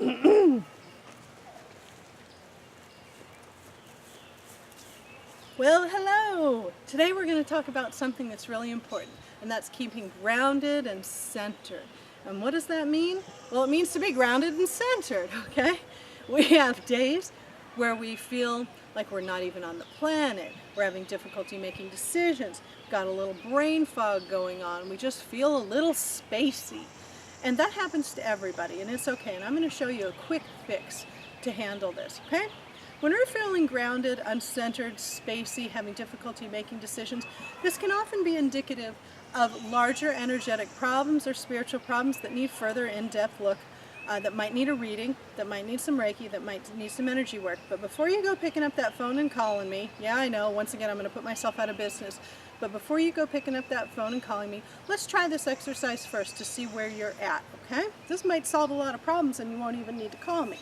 Well, hello! Today we're going to talk about something that's really important, and that's keeping grounded and centered. And what does that mean? Well, it means to be grounded and centered, okay? We have days where we feel like we're not even on the planet. We're having difficulty making decisions. We've got a little brain fog going on. We just feel a little spacey. And that happens to everybody, and it's okay. And I'm going to show you a quick fix to handle this, okay? When we're feeling grounded, uncentered, spacey, having difficulty making decisions, this can often be indicative of larger energetic problems or spiritual problems that need further in-depth look, that might need a reading, that might need some Reiki, that might need some energy work. But before you go picking up that phone and calling me, yeah, I know, once again, I'm going to put myself out of business, but before you go picking up that phone and calling me, let's try this exercise first to see where you're at, okay? This might solve a lot of problems and you won't even need to call me.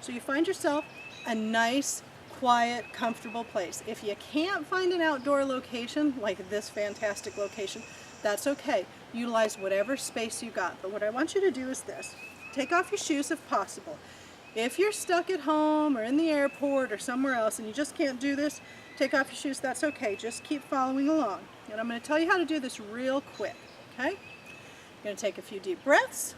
So you find yourself a nice, quiet, comfortable place. If you can't find an outdoor location, like this fantastic location, that's okay. Utilize whatever space you got. But what I want you to do is this. Take off your shoes if possible. If you're stuck at home or in the airport or somewhere else and you just can't do this, take off your shoes, that's okay. Just keep following along. And I'm going to tell you how to do this real quick, okay? You're going to take a few deep breaths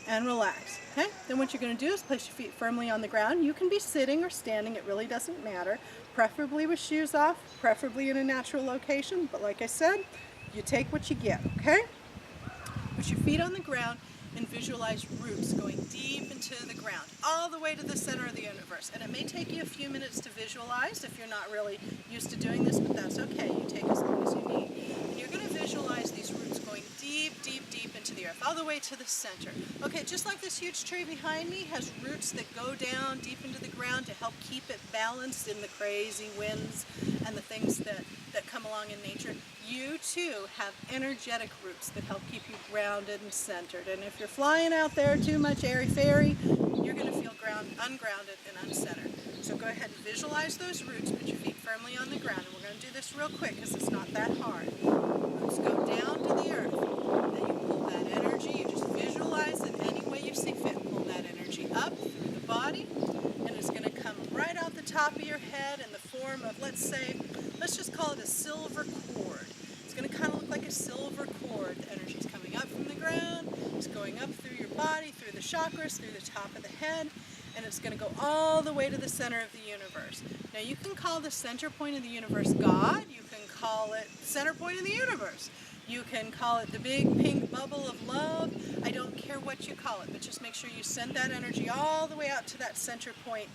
and relax, okay? Then what you're going to do is place your feet firmly on the ground. You can be sitting or standing, it really doesn't matter. Preferably with shoes off, preferably in a natural location, but like I said, you take what you get, okay? Put your feet on the ground and visualize roots going deep into the ground, all the way to the center of the universe. And it may take you a few minutes to visualize if you're not really used to doing this, but that's okay. You take as long as you need. And you're going to visualize these roots going deep, deep, deep into the earth, all the way to the center. Okay, just like this huge tree behind me has roots that go down deep into the ground to help keep it balanced in the crazy winds and the things that come along in nature, you too have energetic roots that help keep you grounded and centered. And if you're flying out there too much airy-fairy, you're going to feel ungrounded and uncentered. So go ahead and visualize those roots, put your feet firmly on the ground, and we're going to do this real quick because it's not that hard. Roots go down to the earth, then you pull that energy, you just visualize it any way you see fit. Pull that energy up through the body, and it's going to come right out the top of your head in the form of, let's just call it a silver cord. It's going to kind of look like a silver cord. The energy is coming up from the ground, it's going up through your body, through the chakras, through the top of the head, and it's going to go all the way to the center of the universe. Now you can call the center point of the universe God, you can call it the center point of the universe. You can call it the big pink bubble of love. I don't care what you call it, but just make sure you send that energy all the way out to that center point.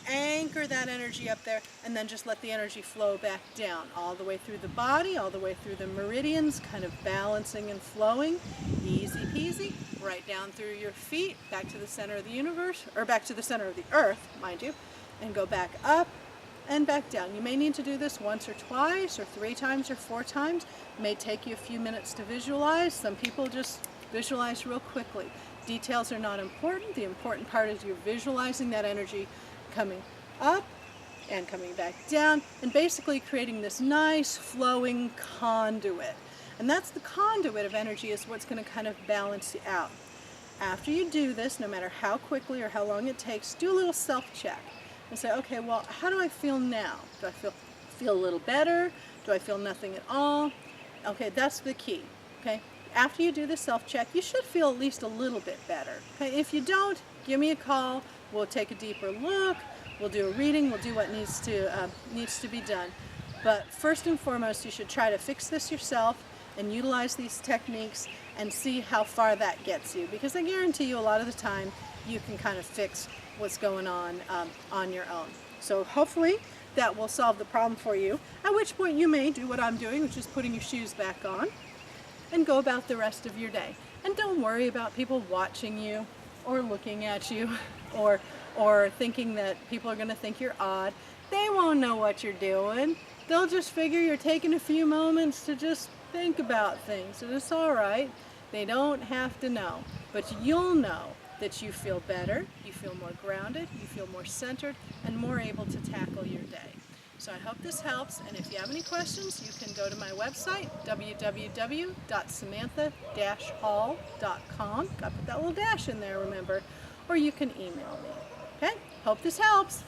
Anchor that energy up there, and then just let the energy flow back down all the way through the body, all the way through the meridians, kind of balancing and flowing. Easy peasy, right down through your feet, back to the center of the universe, or back to the center of the earth, mind you, and go back up and back down. You may need to do this once or twice, or 3 times, or 4 times. It may take you a few minutes to visualize. Some people just visualize real quickly. Details are not important. The important part is you're visualizing that energy coming up and coming back down, and basically creating this nice flowing conduit. And that's the conduit of energy, is what's going to kind of balance you out. After you do this, no matter how quickly or how long it takes, do a little self-check and say, okay, well, how do I feel now? Do I feel a little better? Do I feel nothing at all? Okay, that's the key. Okay, after you do the self-check, you should feel at least a little bit better. Okay, if you don't, give me a call. We'll take a deeper look, we'll do a reading, we'll do what needs to be done. But first and foremost, you should try to fix this yourself and utilize these techniques and see how far that gets you. Because I guarantee you a lot of the time you can kind of fix what's going on your own. So hopefully that will solve the problem for you, at which point you may do what I'm doing, which is putting your shoes back on and go about the rest of your day. And don't worry about people watching you or looking at you or thinking that people are going to think you're odd. They won't know what you're doing. They'll just figure you're taking a few moments to just think about things. So it's all right. They don't have to know. But you'll know that you feel better, you feel more grounded, you feel more centered, and more able to tackle your day. So I hope this helps, and if you have any questions, you can go to my website, www.samantha-hall.com. Got to put that little dash in there, remember. or you can email me. Okay? Hope this helps.